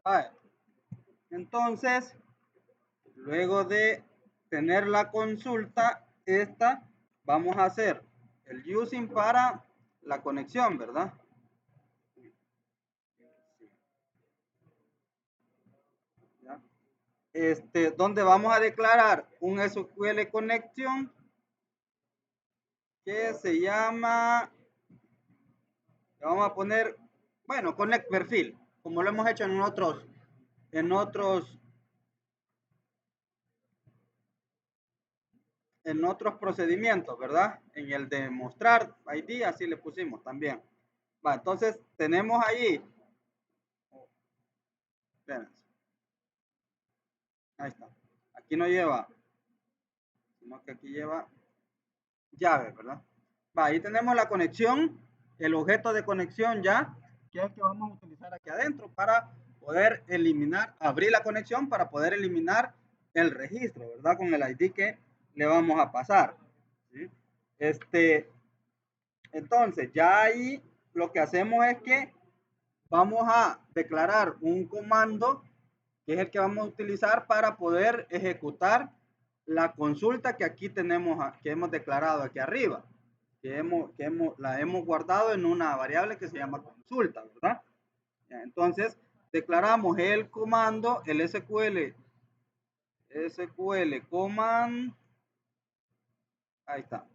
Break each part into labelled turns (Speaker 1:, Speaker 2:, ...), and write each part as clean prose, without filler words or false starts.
Speaker 1: Vale. Entonces, luego de tener la consulta, vamos a hacer el using para la conexión, ¿verdad? ¿Ya? Donde vamos a declarar un SQL connection que se llama, le vamos a poner, bueno, connect perfil, como lo hemos hecho en otros procedimientos, ¿verdad? En el de mostrar ID, así le pusimos también. Va, entonces tenemos ahí, espérense, ahí está. Aquí no lleva, sino que aquí lleva llave, ¿verdad? Va, ahí tenemos la conexión, el objeto de conexión ya, que es el que vamos a utilizar aquí adentro para poder eliminar, abrir la conexión para poder eliminar el registro, ¿verdad? Con el ID que le vamos a pasar. ¿Sí? Entonces, ya ahí lo que hacemos es que vamos a declarar un comando que es el que vamos a utilizar para poder ejecutar la consulta que aquí tenemos, que hemos declarado aquí arriba, la hemos guardado en una variable que se llama consulta, ¿verdad? Entonces, declaramos el comando, el SQL command, ahí está,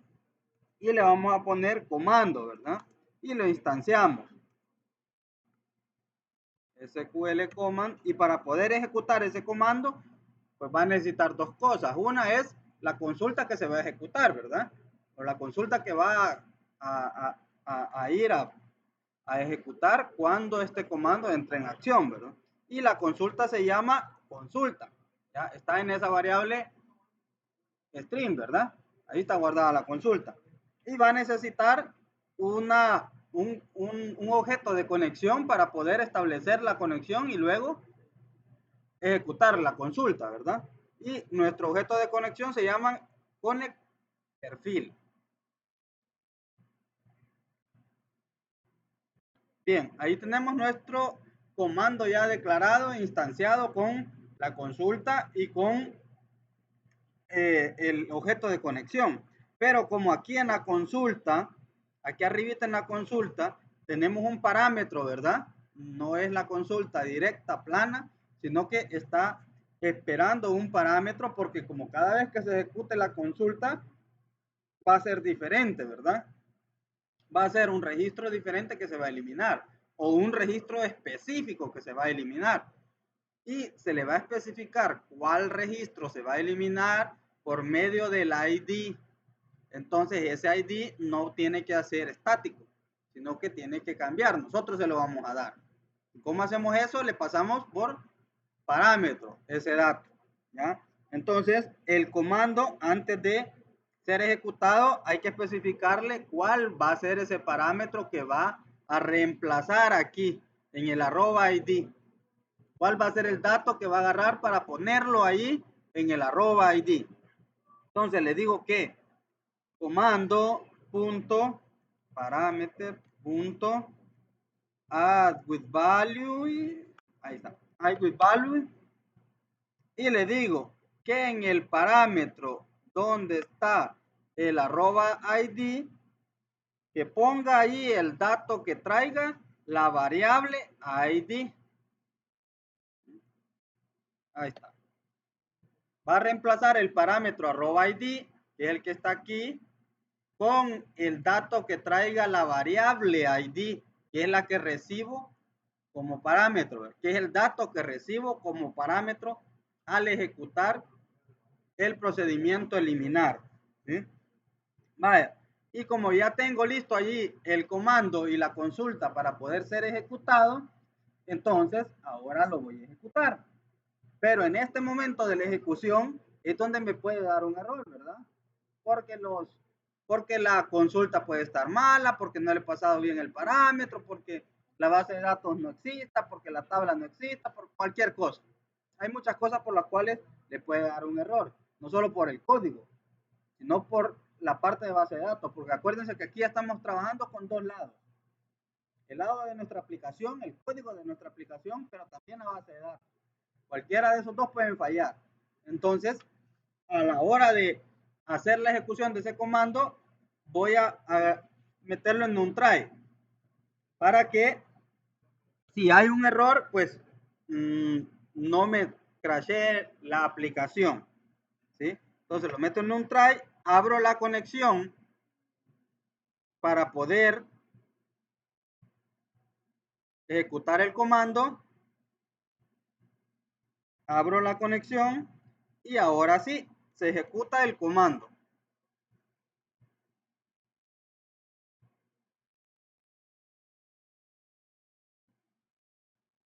Speaker 1: y le vamos a poner comando, ¿verdad? Y lo instanciamos. SQL command, y para poder ejecutar ese comando, pues va a necesitar dos cosas. Una es la consulta que se va a ejecutar, ¿verdad? O la consulta que va a ir a ejecutar cuando este comando entre en acción, ¿verdad? Y la consulta se llama consulta. ¿Ya? Está en esa variable string, ¿verdad? Ahí está guardada la consulta. Y va a necesitar un objeto de conexión para poder establecer la conexión y luego ejecutar la consulta, ¿verdad? Y nuestro objeto de conexión se llama connect perfil. Bien, ahí tenemos nuestro comando ya declarado, instanciado con la consulta y con el objeto de conexión. Pero como aquí en la consulta, aquí arribita en la consulta, tenemos un parámetro, ¿verdad? No es la consulta directa, plana, sino que está esperando un parámetro porque como cada vez que se ejecute la consulta va a ser diferente, ¿verdad? Va a ser un registro diferente que se va a eliminar o un registro específico que se va a eliminar. Y se le va a especificar cuál registro se va a eliminar por medio del ID. Entonces ese ID no tiene que ser estático, sino que tiene que cambiar. Nosotros se lo vamos a dar. ¿Cómo hacemos eso? Le pasamos por parámetro ese dato. ¿Ya? Entonces el comando antes de ser ejecutado hay que especificarle cuál va a ser ese parámetro que va a reemplazar aquí en el @id. ¿Cuál va a ser el dato que va a agarrar para ponerlo ahí en el @id? Entonces le digo que comando punto parameter punto add with value y ahí está, add with value, y le digo que en el parámetro donde está el @id que ponga ahí el dato que traiga la variable id. Ahí está. Va a reemplazar el parámetro @id, que es el que está aquí, con el dato que traiga la variable id, que es la que recibo como parámetro, que es el dato que recibo como parámetro al ejecutar el procedimiento eliminar. ¿Sí? Vaya. Y como ya tengo listo allí el comando y la consulta para poder ser ejecutado, entonces ahora lo voy a ejecutar. Pero en este momento de la ejecución es donde me puede dar un error, ¿verdad? Porque porque la consulta puede estar mala, porque no le he pasado bien el parámetro, porque la base de datos no exista, porque la tabla no exista, por cualquier cosa. Hay muchas cosas por las cuales le puede dar un error, no solo por el código, sino por la parte de base de datos, porque acuérdense que aquí ya estamos trabajando con dos lados. el lado de nuestra aplicación, el código de nuestra aplicación, pero también la base de datos. Cualquiera de esos dos pueden fallar. Entonces, a la hora de hacer la ejecución de ese comando, voy a meterlo en un try para que si hay un error, pues no me crashee la aplicación. ¿Sí? Entonces lo meto en un try, abro la conexión para poder ejecutar el comando, abro la conexión y ahora sí, se ejecuta el comando.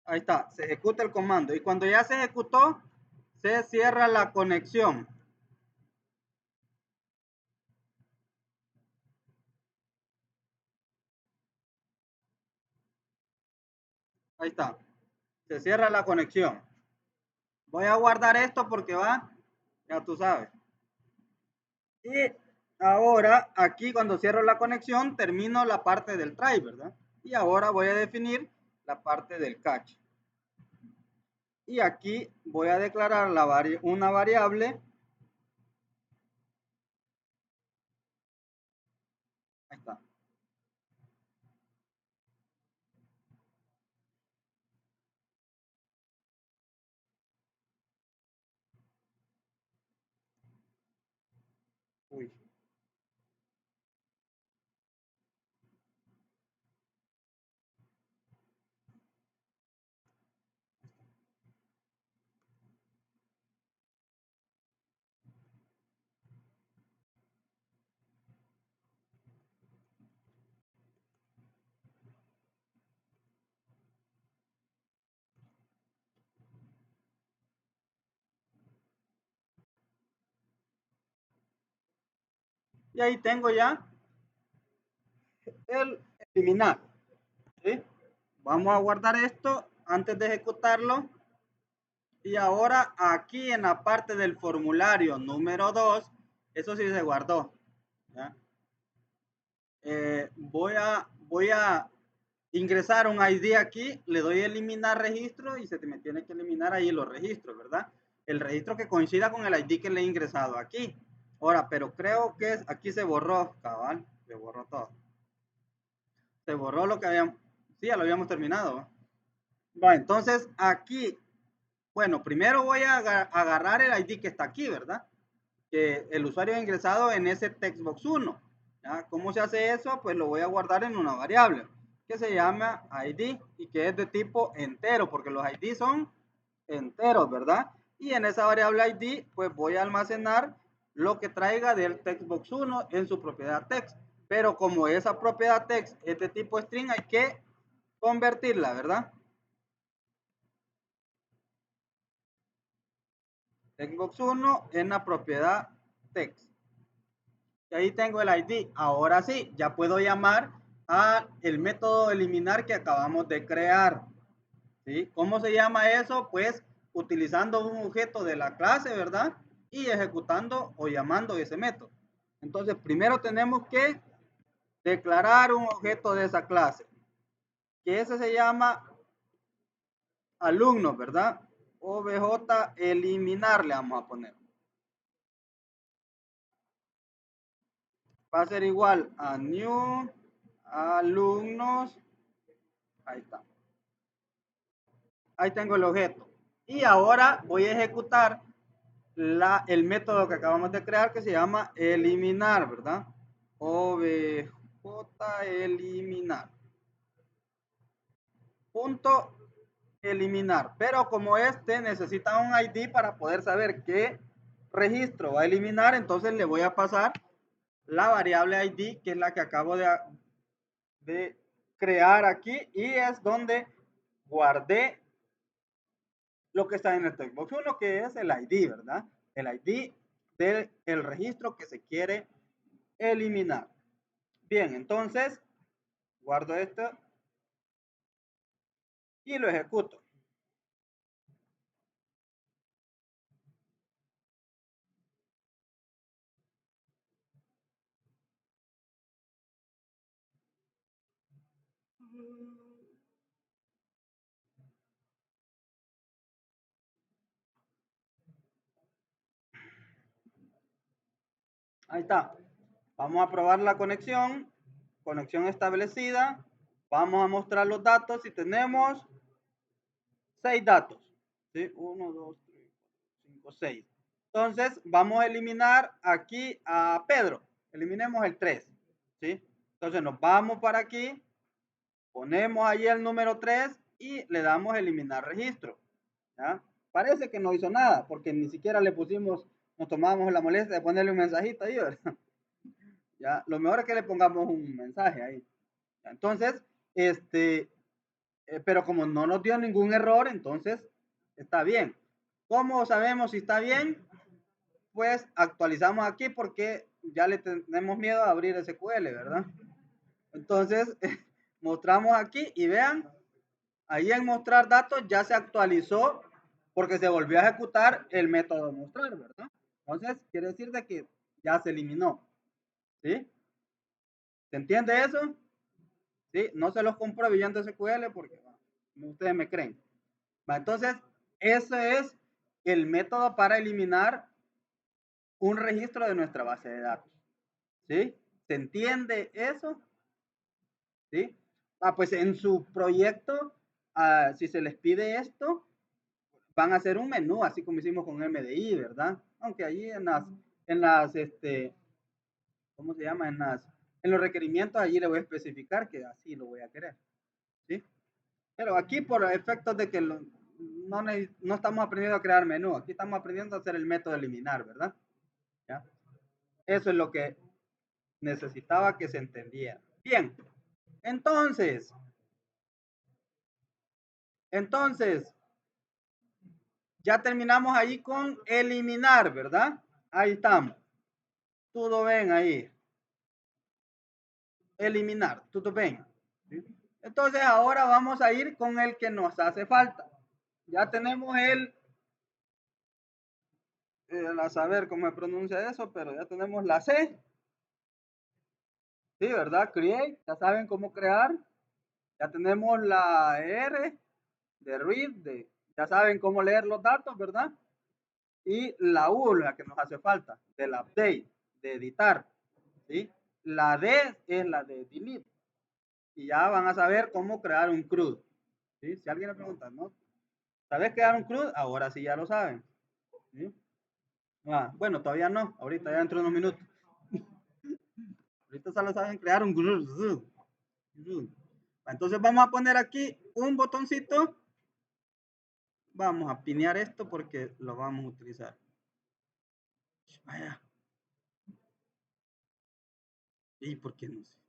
Speaker 1: Ahí está, se ejecuta el comando y cuando ya se ejecutó, se cierra la conexión. Ahí está, se cierra la conexión. Voy a guardar esto porque va, ya tú sabes. Y ahora aquí cuando cierro la conexión termino la parte del try, ¿verdad? Y ahora voy a definir la parte del catch. Y aquí voy a declarar una variable. Ahí está. Uy. Y ahí tengo ya el eliminar. ¿Sí? Vamos a guardar esto antes de ejecutarlo. Y ahora aquí en la parte del formulario número 2, eso sí se guardó. ¿Ya? Voy a ingresar un ID aquí, le doy a eliminar registro y se me tiene que eliminar ahí los registros, ¿verdad? El registro que coincida con el ID que le he ingresado aquí. Ahora, pero creo que aquí se borró, cabal, se borró todo. Se borró lo que habíamos, sí, ya lo habíamos terminado. Va, entonces aquí, bueno, primero voy a agarrar el ID que está aquí, ¿verdad? Que el usuario ha ingresado en ese textbox 1. ¿Ya? ¿Cómo se hace eso? Pues lo voy a guardar en una variable que se llama ID y que es de tipo entero, porque los ID son enteros, ¿verdad? Y en esa variable ID, pues voy a almacenar lo que traiga del textbox 1 en su propiedad text. Pero como esa propiedad text es de tipo string, hay que convertirla, ¿verdad? Textbox 1 en la propiedad text. Y ahí tengo el ID. Ahora sí, ya puedo llamar a el método eliminar que acabamos de crear. ¿Sí? ¿Cómo se llama eso? Pues utilizando un objeto de la clase, ¿verdad? Y ejecutando o llamando ese método. Entonces, primero tenemos que declarar un objeto de esa clase, que ese se llama alumnos, ¿verdad? OBJ eliminar le vamos a poner. Va a ser igual a new alumnos. Ahí está. Ahí tengo el objeto. Y ahora voy a ejecutar el método que acabamos de crear que se llama eliminar, ¿verdad? obj eliminar. Punto eliminar. Pero como este necesita un ID para poder saber qué registro va a eliminar, entonces le voy a pasar la variable ID, que es la que acabo de crear aquí, y es donde guardé lo que está en el textbox 1, que es el ID, ¿verdad? El ID del registro que se quiere eliminar. Bien, entonces guardo esto y lo ejecuto. Ahí está. Vamos a probar la conexión. Conexión establecida. Vamos a mostrar los datos y tenemos 6 datos. ¿Sí? 1, 2, 3, 4, 5, 6. Entonces, vamos a eliminar aquí a Pedro. Eliminemos el 3. ¿Sí? Entonces, nos vamos para aquí. Ponemos ahí el número 3 y le damos eliminar registro. ¿Ya? Parece que no hizo nada, porque ni siquiera le pusimos, nos tomamos la molestia de ponerle un mensajito ahí, ¿verdad? ¿Ya? Lo mejor es que le pongamos un mensaje ahí. Entonces, pero como no nos dio ningún error, entonces está bien. ¿Cómo sabemos si está bien? Pues actualizamos aquí porque ya le tenemos miedo a abrir SQL, ¿verdad? Entonces, mostramos aquí y vean, ahí en mostrar datos ya se actualizó porque se volvió a ejecutar el método mostrar, ¿verdad? Entonces, quiere decir de que ya se eliminó. ¿Sí? ¿Se entiende eso? ¿Sí? No se los compro brillando SQL porque ustedes me creen. Entonces, ese es el método para eliminar un registro de nuestra base de datos. ¿Sí? ¿Se entiende eso? ¿Sí? Pues en su proyecto, si se les pide esto, van a hacer un menú, así como hicimos con MDI, ¿verdad? Aunque allí en las, ¿cómo se llama? En los requerimientos, allí le voy a especificar que así lo voy a querer, ¿sí? Pero aquí por efectos de que no estamos aprendiendo a crear menú, aquí estamos aprendiendo a hacer el método eliminar, ¿verdad? ¿Ya? Eso es lo que necesitaba que se entendiera. Bien, entonces, ya terminamos ahí con eliminar, ¿verdad? Ahí estamos. Todo ven ahí. Eliminar, todo bien. ¿Sí? Entonces ahora vamos a ir con el que nos hace falta. Ya tenemos a saber cómo se pronuncia eso, pero ya tenemos la C. Sí, ¿verdad? Create, ya saben cómo crear. Ya tenemos la R de read, ya saben cómo leer los datos, ¿verdad? Y la U, la que nos hace falta, del update, de editar. ¿Sí? La D es la de delete. Y ya van a saber cómo crear un CRUD. ¿Sí? Si alguien le pregunta, ¿no? ¿Sabes crear un CRUD? Ahora sí ya lo saben. ¿Sí? Bueno, todavía no. Ahorita ya dentro de unos minutos. Ahorita solo saben crear un CRUD. Entonces vamos a poner aquí un botoncito. Vamos a pinear esto porque lo vamos a utilizar. Vaya. ¿Y por qué no sé?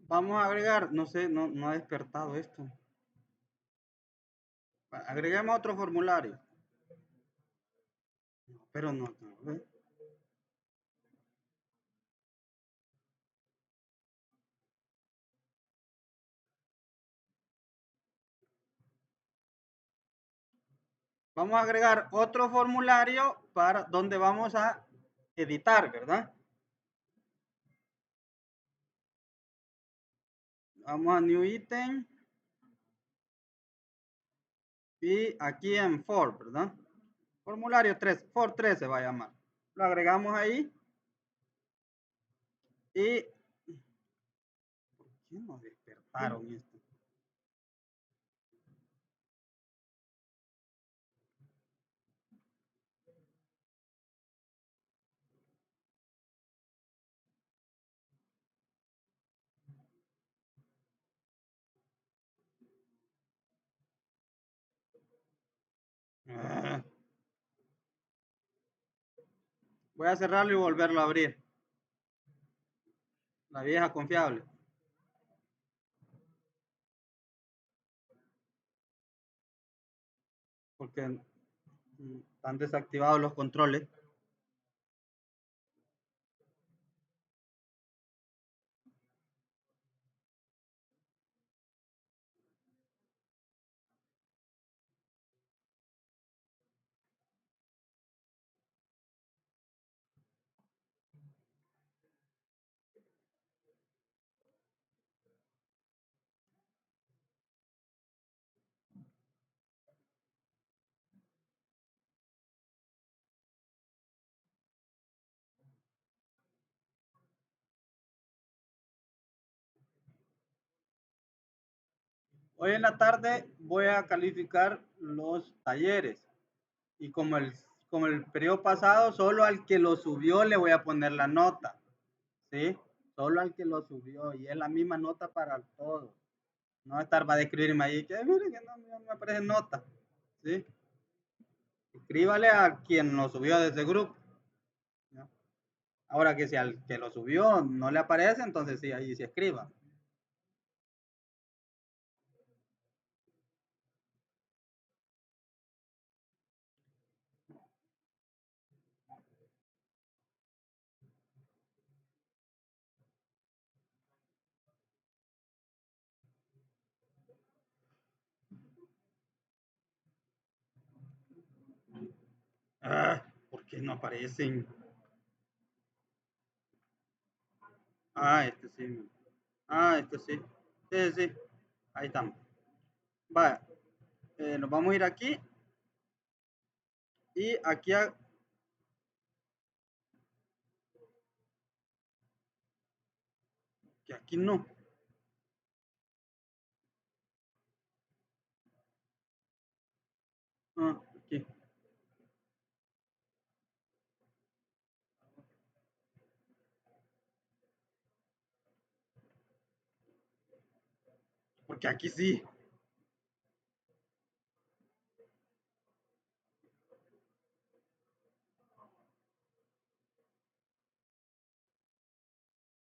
Speaker 1: Vamos a agregar, no sé, no ha despertado esto. Agreguemos otro formulario. Pero no. Vamos a agregar otro formulario para donde vamos a editar, ¿verdad? Vamos a New Item. Y aquí en For, ¿verdad? Formulario 3, For 3 se va a llamar. Lo agregamos ahí. Y qué nos despertaron esto? Ah, voy a cerrarlo y volverlo a abrir. La vieja confiable. Porque están desactivados los controles. Hoy en la tarde voy a calificar los talleres y como el periodo pasado, solo al que lo subió le voy a poner la nota, ¿sí? Solo al que lo subió y es la misma nota para todos. No estar va a escribirme ahí que miren que no me aparece nota, ¿sí? Escríbale a quien lo subió de ese grupo, ¿no? Ahora que si al que lo subió no le aparece, entonces sí, ahí se escriba. Ah, ¿por qué no aparecen? Ah, este sí. Ah, este sí. Sí, sí. Ahí estamos. Vaya, nos vamos a ir aquí y aquí que aquí no. Ah, aquí. Porque aquí sí.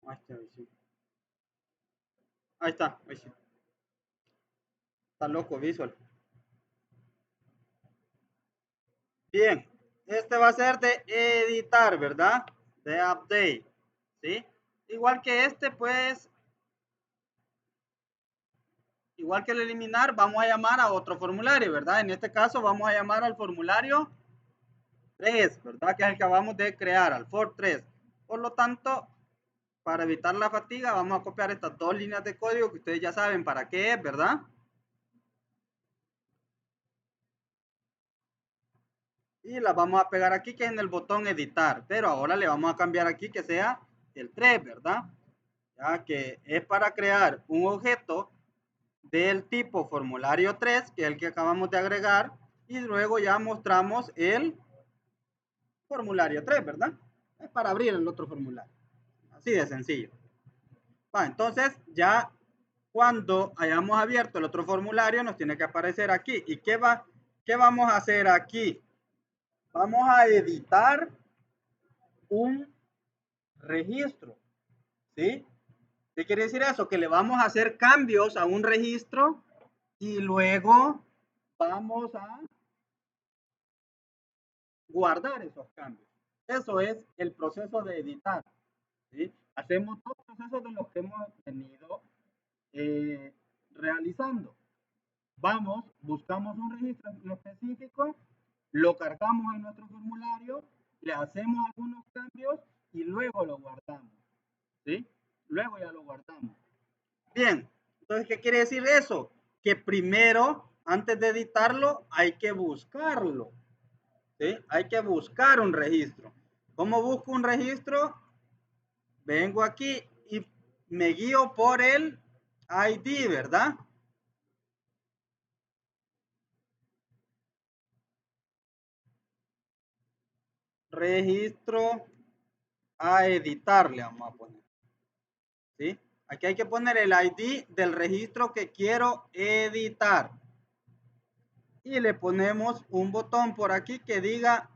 Speaker 1: Ahí está, ahí sí. Ahí está, ahí sí. Está loco, Visual. Bien, este va a ser de editar, ¿verdad? De update, ¿sí? Igual que este, pues, igual que el eliminar, vamos a llamar a otro formulario, ¿verdad? En este caso vamos a llamar al formulario 3, ¿verdad? Que es el que acabamos de crear, al for 3. Por lo tanto, para evitar la fatiga, vamos a copiar estas dos líneas de código que ustedes ya saben para qué es, ¿verdad? Y las vamos a pegar aquí, que es en el botón editar. Pero ahora le vamos a cambiar aquí que sea el 3, ¿verdad? Ya que es para crear un objeto del tipo formulario 3, que es el que acabamos de agregar, y luego ya mostramos el formulario 3, ¿verdad? Es para abrir el otro formulario. Así de sencillo. Entonces ya cuando hayamos abierto el otro formulario nos tiene que aparecer aquí. ¿Y qué vamos a hacer aquí? Vamos a editar un registro, ¿sí? ¿Qué quiere decir eso? Que le vamos a hacer cambios a un registro y luego vamos a guardar esos cambios. Eso es el proceso de editar, ¿sí? Hacemos dos procesos de los que hemos venido realizando. Vamos, buscamos un registro específico, lo cargamos en nuestro formulario, le hacemos algunos cambios y luego lo guardamos, ¿sí? Luego ya lo guardamos. Bien, entonces, ¿qué quiere decir eso? Que primero, antes de editarlo, hay que buscarlo, ¿sí? Hay que buscar un registro. ¿Cómo busco un registro? Vengo aquí y me guío por el ID, ¿verdad? Registro a editar, le vamos a poner. ¿Sí? Aquí hay que poner el ID del registro que quiero editar. Y le ponemos un botón por aquí que diga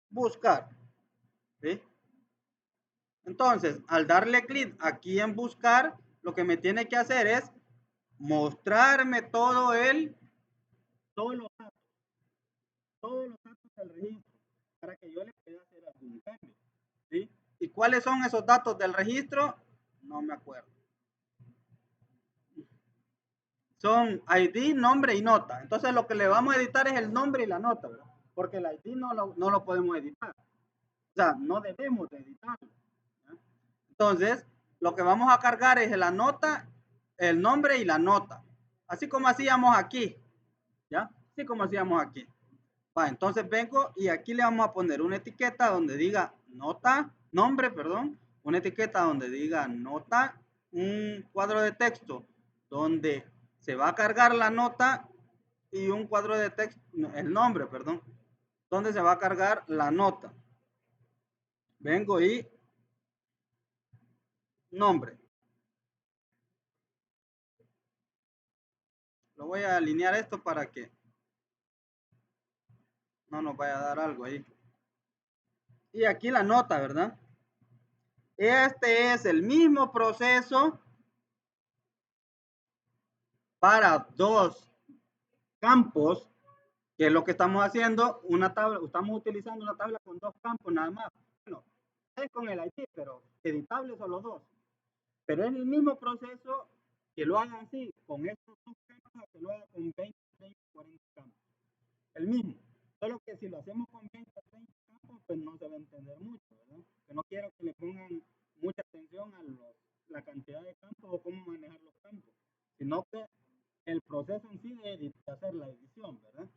Speaker 1: buscar. ¿Sí? Entonces, al darle clic aquí en buscar, lo que me tiene que hacer es mostrarme todos los datos del registro para que yo le pueda hacer algún cambio. ¿Sí? ¿Y cuáles son esos datos del registro? No me acuerdo. Son ID, nombre y nota. Entonces lo que le vamos a editar es el nombre y la nota, ¿verdad? Porque el ID no lo podemos editar. O sea, no debemos de editarlo. ¿Ya? Entonces, lo que vamos a cargar es la nota, el nombre y la nota. Así como hacíamos aquí. ¿Ya? Así como hacíamos aquí. Va, entonces vengo y aquí le vamos a poner una etiqueta donde diga nota, nombre, perdón, una etiqueta donde diga nota, un cuadro de texto donde se va a cargar la nota y un cuadro de texto, el nombre, perdón, donde se va a cargar la nota. Vengo y nombre. Lo voy a alinear esto para que no nos vaya a dar algo ahí. Y aquí la nota, ¿verdad? Este es el mismo proceso para dos campos, que es lo que estamos haciendo, una tabla, estamos utilizando una tabla con dos campos nada más. Bueno, es con el IT, pero editables son los dos. Pero es el mismo proceso que lo hagan así, con estos dos campos, que lo hagan con 20, 30, 40 campos. El mismo. Solo que si lo hacemos con 20, 30 campos, pues no se va a entender mucho, ¿verdad? Que no quiero que le pongan mucha atención a la cantidad de campos o cómo manejar los campos, sino que el proceso en sí de hacer la edición, ¿verdad?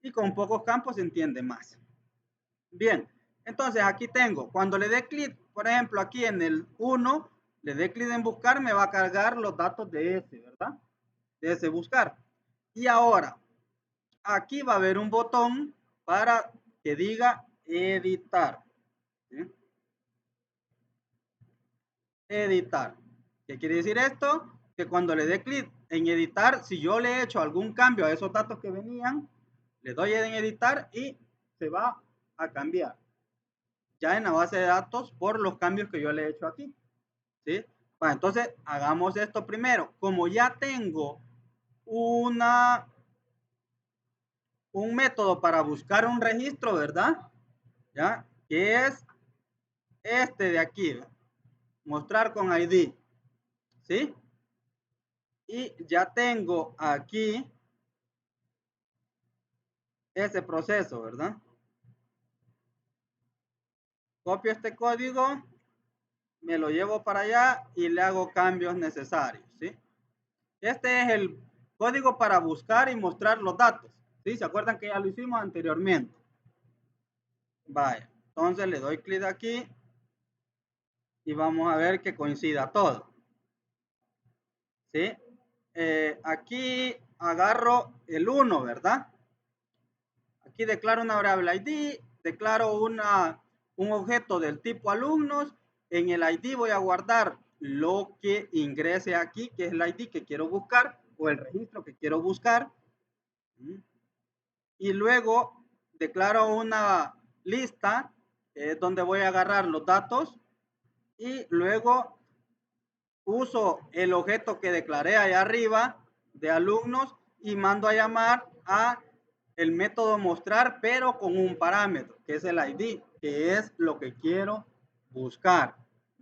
Speaker 1: Y con pocos campos se entiende más. Bien, entonces aquí tengo, cuando le dé clic, por ejemplo, aquí en el 1, le dé clic en buscar, me va a cargar los datos de ese, ¿verdad? De ese buscar. Y ahora, aquí va a haber un botón para que diga editar. ¿Sí? Editar. ¿Qué quiere decir esto? Que cuando le dé clic en editar, si yo le he hecho algún cambio a esos datos que venían, le doy en editar y se va a cambiar ya en la base de datos por los cambios que yo le he hecho aquí. ¿Sí? Bueno, entonces hagamos esto primero. Como ya tengo un método para buscar un registro, ¿verdad? ¿Ya? Que es este de aquí, mostrar con ID. ¿Sí? Y ya tengo aquí ese proceso, ¿verdad? Copio este código, me lo llevo para allá y le hago cambios necesarios, ¿sí? Este es el código para buscar y mostrar los datos, ¿sí? ¿Se acuerdan que ya lo hicimos anteriormente? Vaya, entonces le doy clic aquí y vamos a ver que coincida todo, ¿sí? Aquí agarro el 1, ¿verdad? Aquí declaro una variable ID, declaro un objeto del tipo alumnos. En el ID voy a guardar lo que ingrese aquí, que es el ID que quiero buscar o el registro que quiero buscar. Y luego declaro una lista donde voy a agarrar los datos y luego uso el objeto que declaré allá arriba de alumnos y mando a llamar a el método mostrar, pero con un parámetro, que es el ID, que es lo que quiero buscar,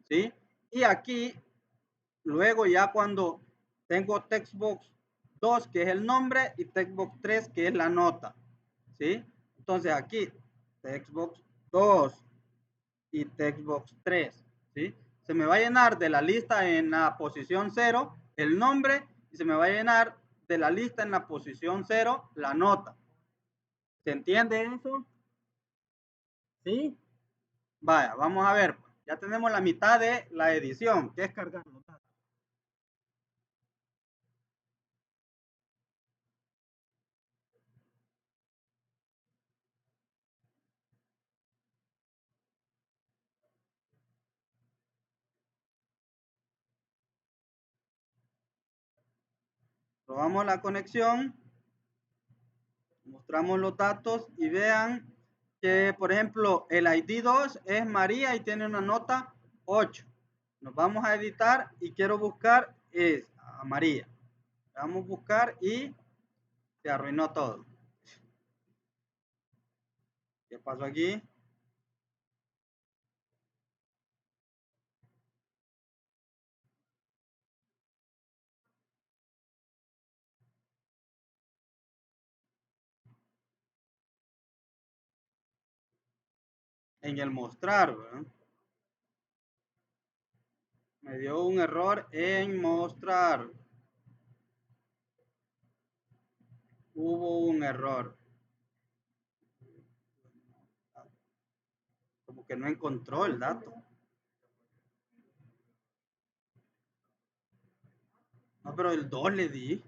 Speaker 1: ¿sí? Y aquí, luego ya cuando tengo textbox 2, que es el nombre, y textbox 3, que es la nota, ¿sí? Entonces aquí, textbox 2 y textbox 3, ¿sí? Se me va a llenar de la lista en la posición 0 el nombre y se me va a llenar de la lista en la posición 0 la nota. ¿Se entiende eso? ¿Sí? Vaya, vamos a ver. Ya tenemos la mitad de la edición, que es cargar los datos. Probamos la conexión, mostramos los datos y vean que, por ejemplo, el ID 2 es María y tiene una nota 8. Nos vamos a editar y quiero buscar a María. Vamos a buscar y se arruinó todo. ¿Qué pasó aquí? En el mostrar, ¿verdad? Me dio un error en mostrar. Hubo un error. Como que no encontró el dato. No, pero el 2 le di.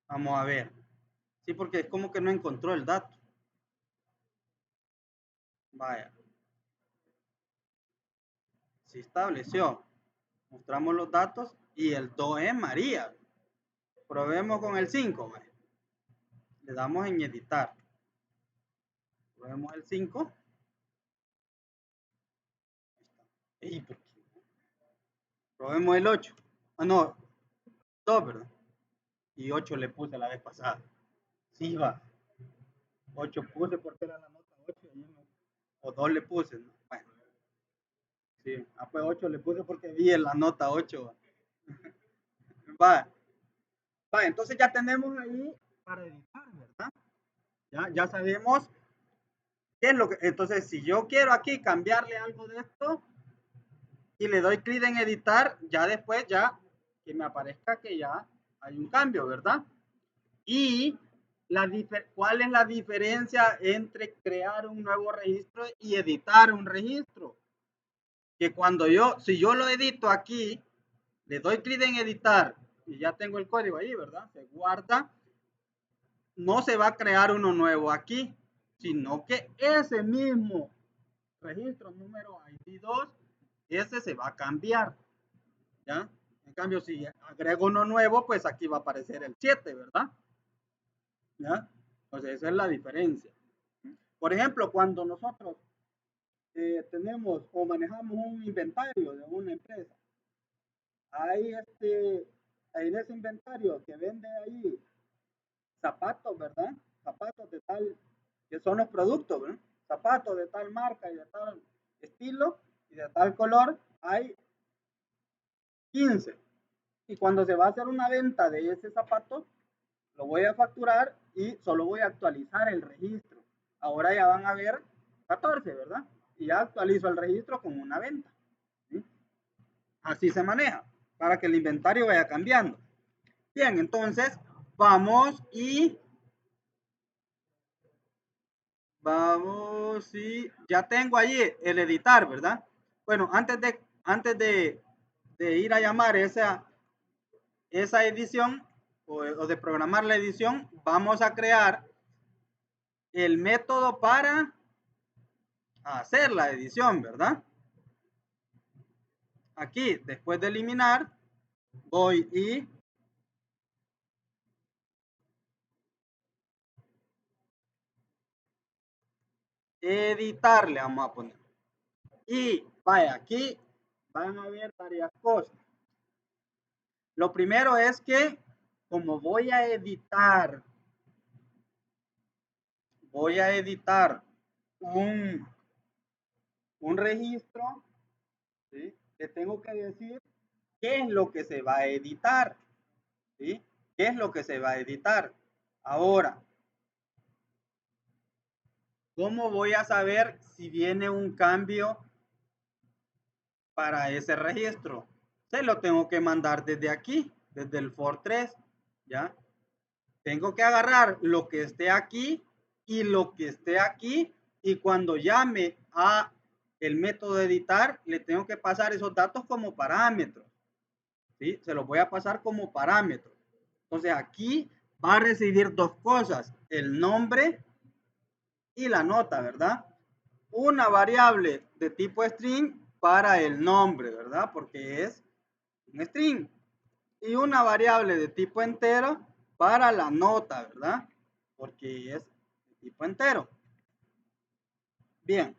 Speaker 1: Vamos a ver. Sí, porque es como que no encontró el dato. Vaya. Sí estableció. Mostramos los datos y el 2 es María. Probemos con el 5. Vaya. Le damos en editar. Probemos el 5. Ey, ¿por qué? Probemos el 8. Ah, no. 2, ¿verdad? Y 8 le puse la vez pasada. Sí, va. 8 puse porque era la nota 8. O 2 le puse. ¿No? Bueno, sí. Ah, pues 8 le puse porque vi en la nota 8. Va. Va, entonces ya tenemos ahí para editar, ¿verdad? Ya sabemos qué es lo que. Entonces, si yo quiero aquí cambiarle algo de esto y le doy clic en editar, ya después ya que me aparezca que ya hay un cambio, ¿verdad? Y ¿cuál es la diferencia entre crear un nuevo registro y editar un registro? Que cuando si yo lo edito aquí, le doy clic en editar y ya tengo el código ahí, ¿verdad? Se guarda, no se va a crear uno nuevo aquí, sino que ese mismo registro número ID2, ese se va a cambiar, ¿ya? En cambio, si agrego uno nuevo, pues aquí va a aparecer el 7, ¿verdad? ¿Ya? Entonces, esa es la diferencia. Por ejemplo, cuando nosotros tenemos o manejamos un inventario de una empresa, hay en ese inventario que vende ahí zapatos, ¿verdad? Zapatos de tal, que son los productos, ¿verdad? Zapatos de tal marca y de tal estilo y de tal color, hay 15. Y cuando se va a hacer una venta de ese zapato, lo voy a facturar y solo voy a actualizar el registro. Ahora ya van a ver 14, ¿verdad? Y ya actualizo el registro con una venta. ¿Sí? Así se maneja para que el inventario vaya cambiando. Bien, entonces vamos y ya tengo allí el editar, ¿verdad? Bueno, antes de ir a llamar esa edición o de programar la edición, vamos a crear el método para hacer la edición, ¿verdad? Aquí, después de eliminar, voy y editar, le vamos a poner. Y vaya, aquí van a ver varias cosas. Lo primero es que como voy a editar un, un registro, ¿sí? Le tengo que decir qué es lo que se va a editar, ¿sí? ¿Qué es lo que se va a editar? Ahora, ¿cómo voy a saber si viene un cambio para ese registro? Se lo tengo que mandar desde aquí, desde el for3, ¿ya? Tengo que agarrar lo que esté aquí y lo que esté aquí Y cuando llame a el método de editar, le tengo que pasar esos datos como parámetros. ¿Sí? Se los voy a pasar como parámetros. Entonces aquí va a recibir dos cosas, el nombre y la nota, ¿verdad? Una variable de tipo string para el nombre, ¿verdad? Porque es un string. Y una variable de tipo entero para la nota, ¿verdad? Porque es de tipo entero. Bien.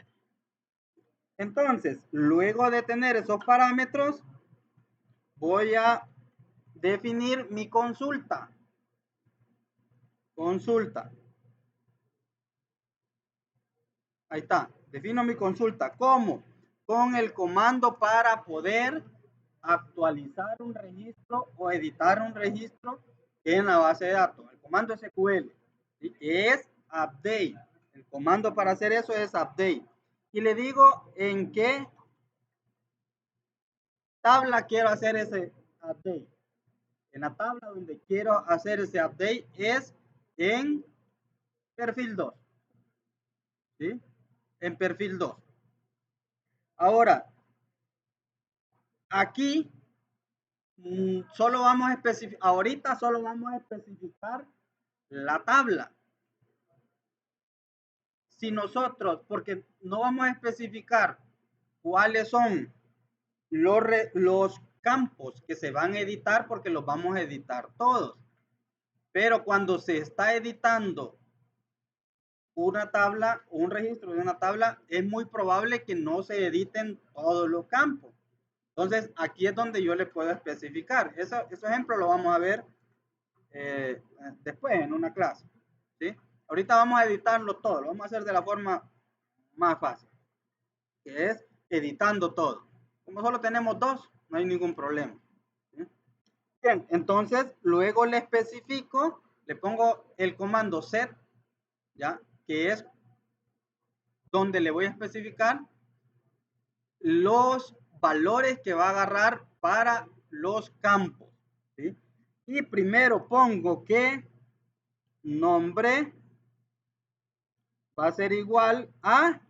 Speaker 1: Entonces, luego de tener esos parámetros, voy a definir mi consulta. Consulta. Ahí está. Defino mi consulta. ¿Cómo? Con el comando para poder actualizar un registro o editar un registro en la base de datos. El comando SQL, ¿sí? Que es update. El comando para hacer eso es update. Y le digo en qué tabla quiero hacer ese update. En la tabla donde quiero hacer ese update es en perfil 2. ¿Sí? En perfil 2. Ahora, aquí solo vamos a especificar, ahorita solo vamos a especificar la tabla. Si nosotros, porque no vamos a especificar cuáles son los campos que se van a editar, porque los vamos a editar todos. Pero cuando se está editando una tabla, un registro de una tabla, es muy probable que no se editen todos los campos. Entonces, aquí es donde yo le puedo especificar. Ese ejemplo lo vamos a ver después en una clase. ¿Sí? Ahorita vamos a editarlo todo, lo vamos a hacer de la forma más fácil, que es editando todo. Como solo tenemos dos, no hay ningún problema. ¿Sí? Bien, entonces luego le especifico, le pongo el comando set, ¿ya? Que es donde le voy a especificar los valores que va a agarrar para los campos. ¿Sí? Y primero pongo que nombre va a ser igual a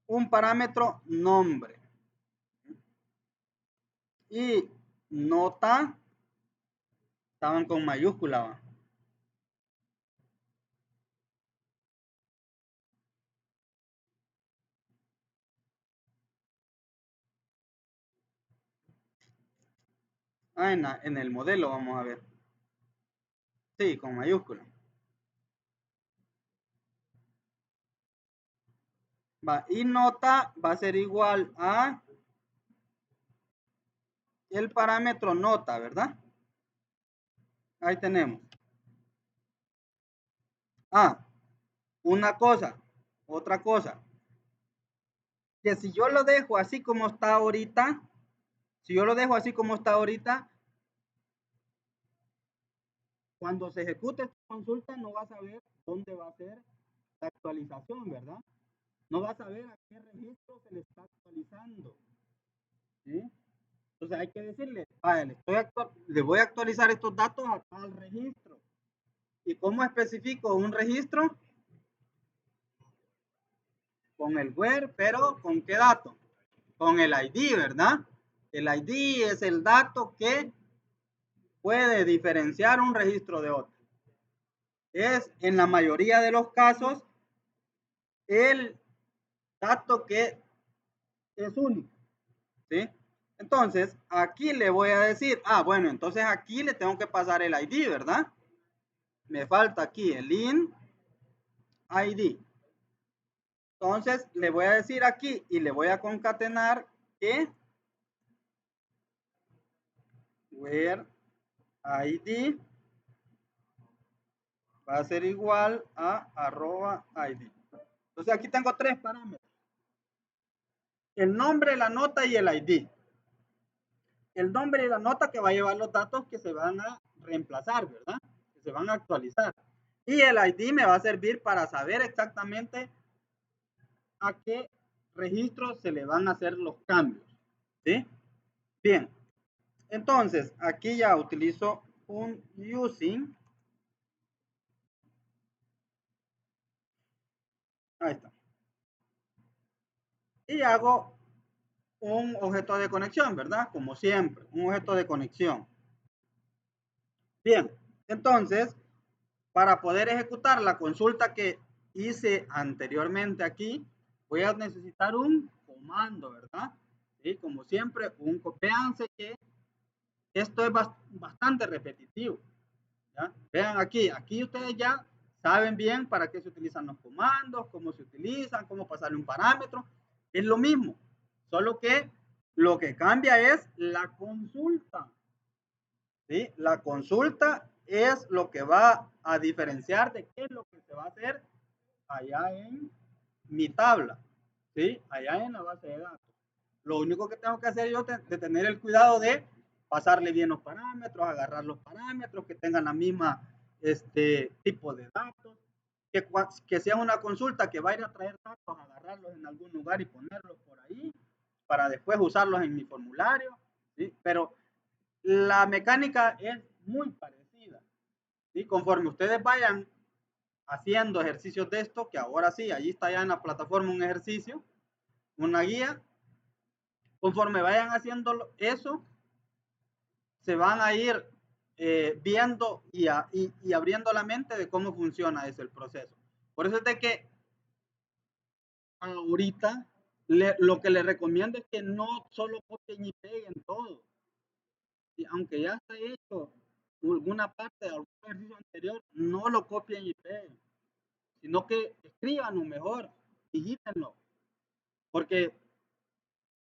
Speaker 1: un parámetro nombre. Y nota estaban con mayúscula. ¿Va? Ah, en el modelo vamos a ver. Sí, con mayúscula. Va, y nota va a ser igual a el parámetro nota, ¿verdad? Ahí tenemos. Ah, una cosa, otra cosa. Que si yo lo dejo así como está ahorita, si yo lo dejo así como está ahorita, cuando se ejecute esta consulta no vas a ver dónde va a ser la actualización, ¿verdad? No vas a ver a qué registro se le está actualizando. ¿Sí? Entonces hay que decirle, vale, le voy a actualizar estos datos a tal registro. ¿Y cómo especifico un registro? Con el where, pero ¿con qué dato? Con el ID, ¿verdad? El ID es el dato que puede diferenciar un registro de otro. Es en la mayoría de los casos el dato que es único. ¿Sí? Entonces, aquí le voy a decir, bueno, entonces aquí le tengo que pasar el ID, ¿verdad? Me falta aquí el in ID. Entonces, le voy a decir aquí y le voy a concatenar que where ID va a ser igual a @ID. Entonces, aquí tengo tres parámetros. El nombre, la nota y el ID. El nombre y la nota que va a llevar los datos que se van a reemplazar, ¿verdad? Que se van a actualizar. Y el ID me va a servir para saber exactamente a qué registro se le van a hacer los cambios. ¿Sí? Bien. Entonces, aquí ya utilizo un using Ahí está. Y hago un objeto de conexión, ¿verdad? Como siempre, un objeto de conexión. Bien, entonces, para poder ejecutar la consulta que hice anteriormente aquí, voy a necesitar un comando, ¿verdad? ¿Sí? Como siempre, véanse que esto es bastante repetitivo. ¿Ya? Vean aquí ustedes ya saben bien para qué se utilizan los comandos, cómo se utilizan, cómo pasarle un parámetro. Es lo mismo, solo que lo que cambia es la consulta. ¿Sí? La consulta es lo que va a diferenciar de qué es lo que se va a hacer allá en mi tabla, ¿sí? Allá en la base de datos. Lo único que tengo que hacer yo es de tener el cuidado de pasarle bien los parámetros, agarrar los parámetros, que tengan la misma tipo de datos, que sea una consulta que vaya a traer datos, agarrarlos en algún lugar y ponerlos por ahí, para después usarlos en mi formulario, ¿sí? Pero la mecánica es muy parecida, ¿sí? Conforme ustedes vayan haciendo ejercicios de esto, que ahora sí, allí está ya en la plataforma un ejercicio, una guía, conforme vayan haciendo eso, se van a ir viendo y abriendo la mente de cómo funciona ese el proceso. Por eso es de que ahorita lo que les recomiendo es que no solo copien y peguen todo. Y aunque ya está hecho alguna parte de algún ejercicio anterior, no lo copien y peguen, sino que escríbanlo mejor, digítenlo, porque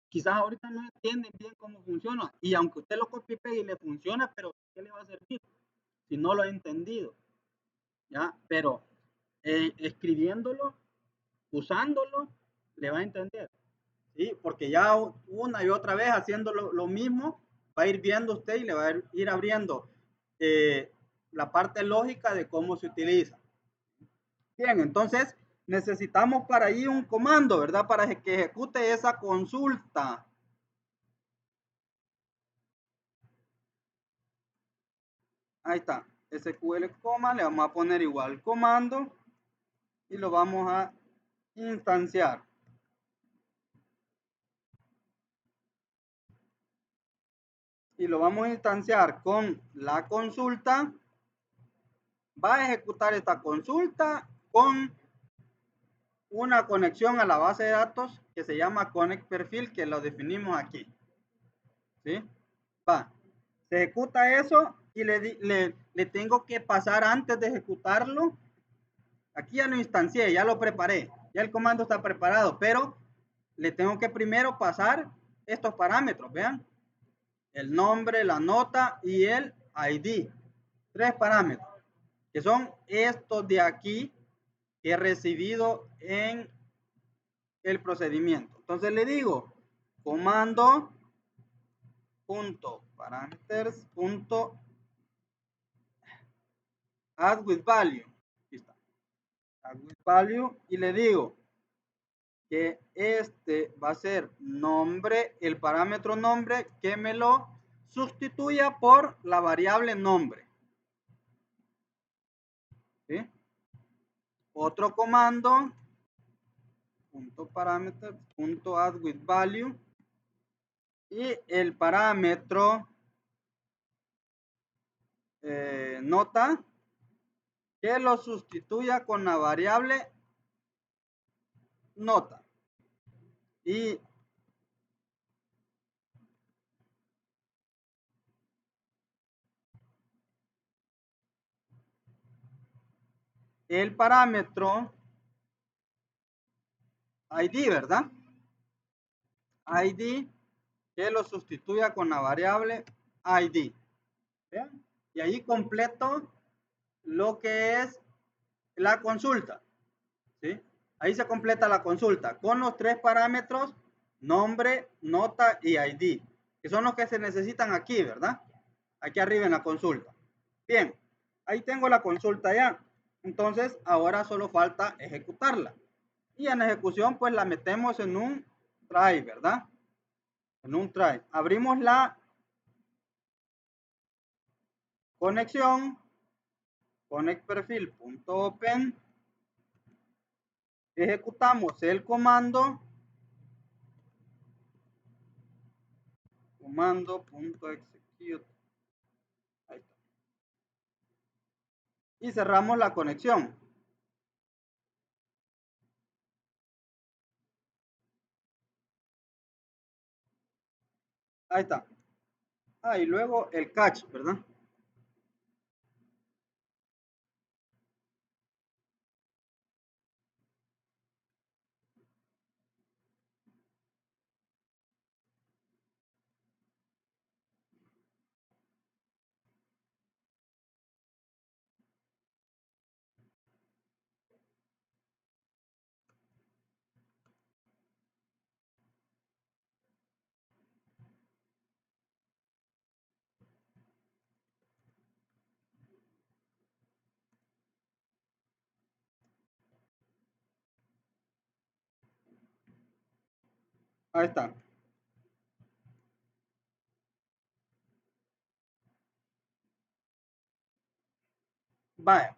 Speaker 1: quizás ahorita no entienden bien cómo funciona, y aunque usted lo copie y pegue y le funciona, pero ¿qué le va a servir si no lo ha entendido? ¿Ya? Pero escribiéndolo, usándolo, le va a entender, ¿sí? Porque ya una y otra vez haciendo lo mismo, va a ir viendo usted y le va a ir abriendo la parte lógica de cómo se utiliza. Bien, entonces necesitamos para ahí un comando, ¿verdad? Para que ejecute esa consulta. Ahí está, SQL coma, le vamos a poner igual comando y lo vamos a instanciar. Y lo vamos a instanciar con la consulta. Va a ejecutar esta consulta con una conexión a la base de datos que se llama connect perfil, que lo definimos aquí. ¿Sí? Va. Se ejecuta eso y le tengo que pasar antes de ejecutarlo. Aquí ya lo instancié, ya lo preparé. Ya el comando está preparado, pero le tengo que primero pasar estos parámetros, vean. El nombre, la nota y el ID. 3 parámetros, que son estos de aquí que he recibido en el procedimiento. Entonces le digo, comando punto parameters punto add with value. Aquí está. Add with value y le digo que este va a ser nombre, el parámetro nombre que me lo sustituya por la variable nombre. ¿Sí? Otro comando punto parameter punto add with value y el parámetro nota que lo sustituya con la variable nota. Y el parámetro ID, ¿verdad? ID que lo sustituya con la variable ID. ¿Vean? Y ahí completo lo que es la consulta. ¿Sí? Ahí se completa la consulta con los 3 parámetros, nombre, nota y ID, que son los que se necesitan aquí, ¿verdad? Aquí arriba en la consulta. Bien, ahí tengo la consulta ya. Entonces, ahora solo falta ejecutarla. Y en ejecución, pues la metemos en un try, ¿verdad? En un try. Abrimos la conexión, connect perfil.open ejecutamos el comando.execute. Ahí está. Y cerramos la conexión. Ahí está. Y luego el catch, ¿verdad? Ahí está. Vaya.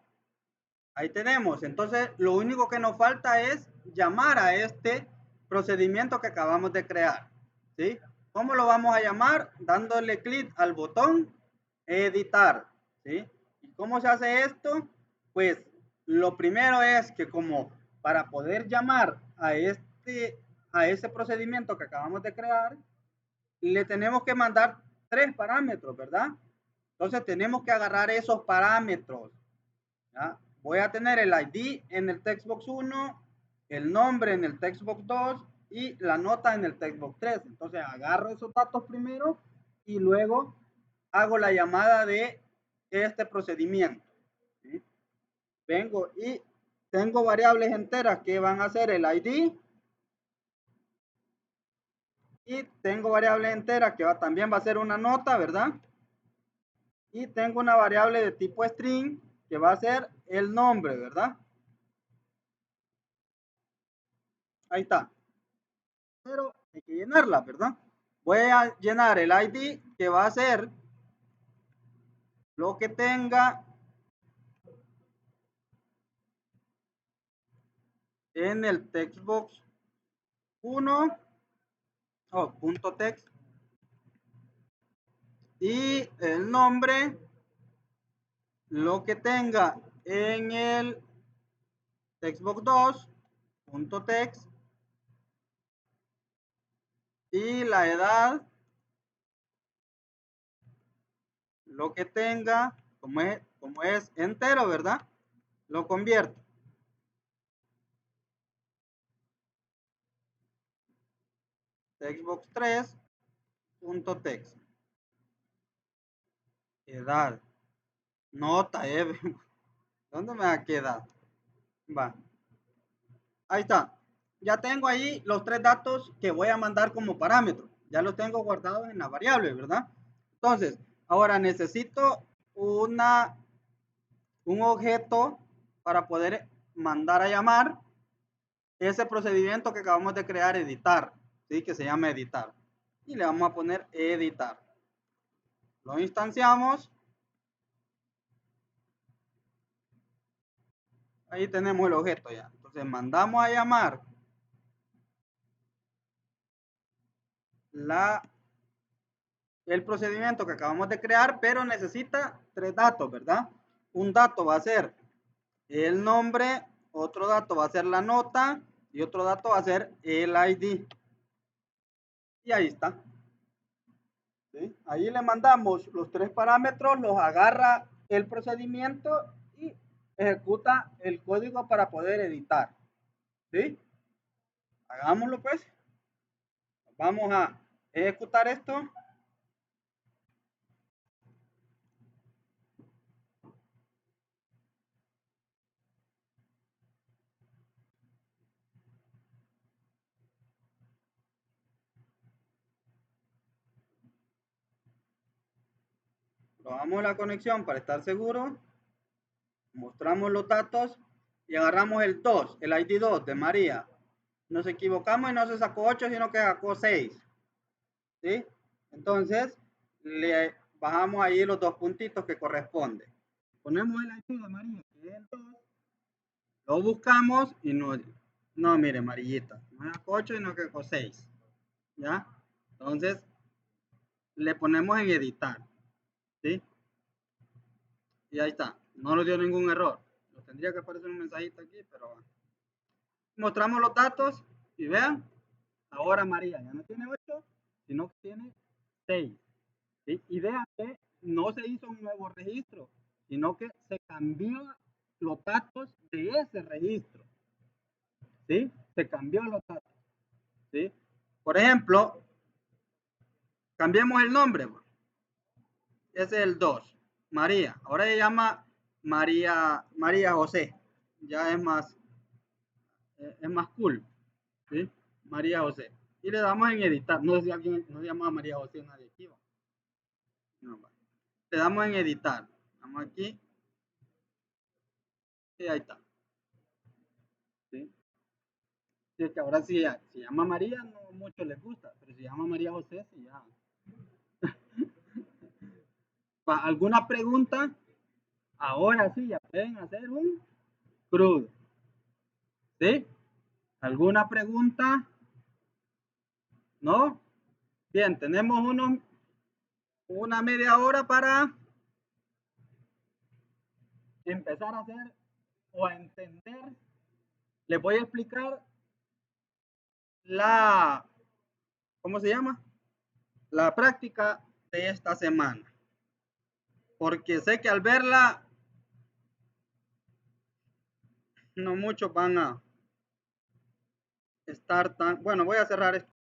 Speaker 1: Ahí tenemos. Entonces, lo único que nos falta es llamar a este procedimiento que acabamos de crear. ¿Sí? ¿Cómo lo vamos a llamar? Dándole clic al botón editar. ¿Sí? ¿Y cómo se hace esto? Pues lo primero es que como para poder llamar a ese procedimiento que acabamos de crear, le tenemos que mandar 3 parámetros, ¿verdad? Entonces tenemos que agarrar esos parámetros. ¿Ya? Voy a tener el ID en el textbox 1, el nombre en el textbox 2 y la nota en el textbox 3. Entonces agarro esos datos primero y luego hago la llamada de este procedimiento. ¿Sí? Vengo y tengo variables enteras que van a ser el ID y tengo variables enteras que también va a ser una nota, ¿verdad? Y tengo una variable de tipo string que va a ser el nombre, ¿verdad? Ahí está. Pero hay que llenarla, ¿verdad? Voy a llenar el ID que va a ser lo que tenga en el textbox 1 punto text y el nombre lo que tenga en el textbox 2 punto text y la edad lo que tenga como es entero, ¿verdad? Lo convierto. Textbox 3 punto text. Edad. Nota, ¿Dónde me va a quedar? Va. Ahí está. Ya tengo ahí los 3 datos que voy a mandar como parámetro. Ya los tengo guardados en la variable, ¿verdad? Entonces, ahora necesito un objeto para poder mandar a llamar ese procedimiento que acabamos de crear, editar, ¿sí? Que se llama editar. Y le vamos a poner editar. Lo instanciamos. Ahí tenemos el objeto ya. Entonces mandamos a llamar el procedimiento que acabamos de crear, pero necesita 3 datos, ¿verdad? Un dato va a ser el nombre, otro dato va a ser la nota y otro dato va a ser el ID. Y ahí está. ¿Sí? Ahí le mandamos los 3 parámetros, los agarra el procedimiento y ejecuta el código para poder editar. ¿Sí? Hagámoslo pues. Vamos a ejecutar esto. Probamos la conexión para estar seguro. Mostramos los datos y agarramos el 2, el ID 2 de María. Nos equivocamos y no se sacó 8, sino que sacó 6. ¿Sí? Entonces, le bajamos ahí los 2 puntitos que corresponde. Ponemos el ID de María, que es el 2, lo buscamos y nos No, mire, amarillita. No es con 8, sino que con 6. ¿Ya? Entonces, le ponemos en editar. ¿Sí? Y ahí está. No nos dio ningún error. Nos tendría que aparecer un mensajito aquí, pero bueno. Mostramos los datos y vean. Ahora María ya no tiene 8, sino que tiene 6. ¿Sí? Y vean que no se hizo un nuevo registro, sino que se cambió los datos de ese registro. ¿Sí? Se cambió los datos. ¿Sí? Por ejemplo, cambiemos el nombre. Ese es el 2. María. Ahora se llama María José. Ya es más cool. ¿Sí? María José. Y le damos en editar. No sé si alguien no se llama María José, nadie aquí va. No, va. Le damos en editar. Vamos aquí. Y ahí está. ¿Sí? Si es que ahora sí se llama María, no mucho les gusta. Pero si se llama María José, sí ya. ¿Alguna pregunta? Ahora sí, ya pueden hacer un crudo. ¿Sí? ¿Alguna pregunta? ¿No? Bien, tenemos una media hora para empezar a hacer o a entender. Les voy a explicar ¿cómo se llama? La práctica de esta semana. Porque sé que al verla, no muchos van a estar tan... Bueno, voy a cerrar esto.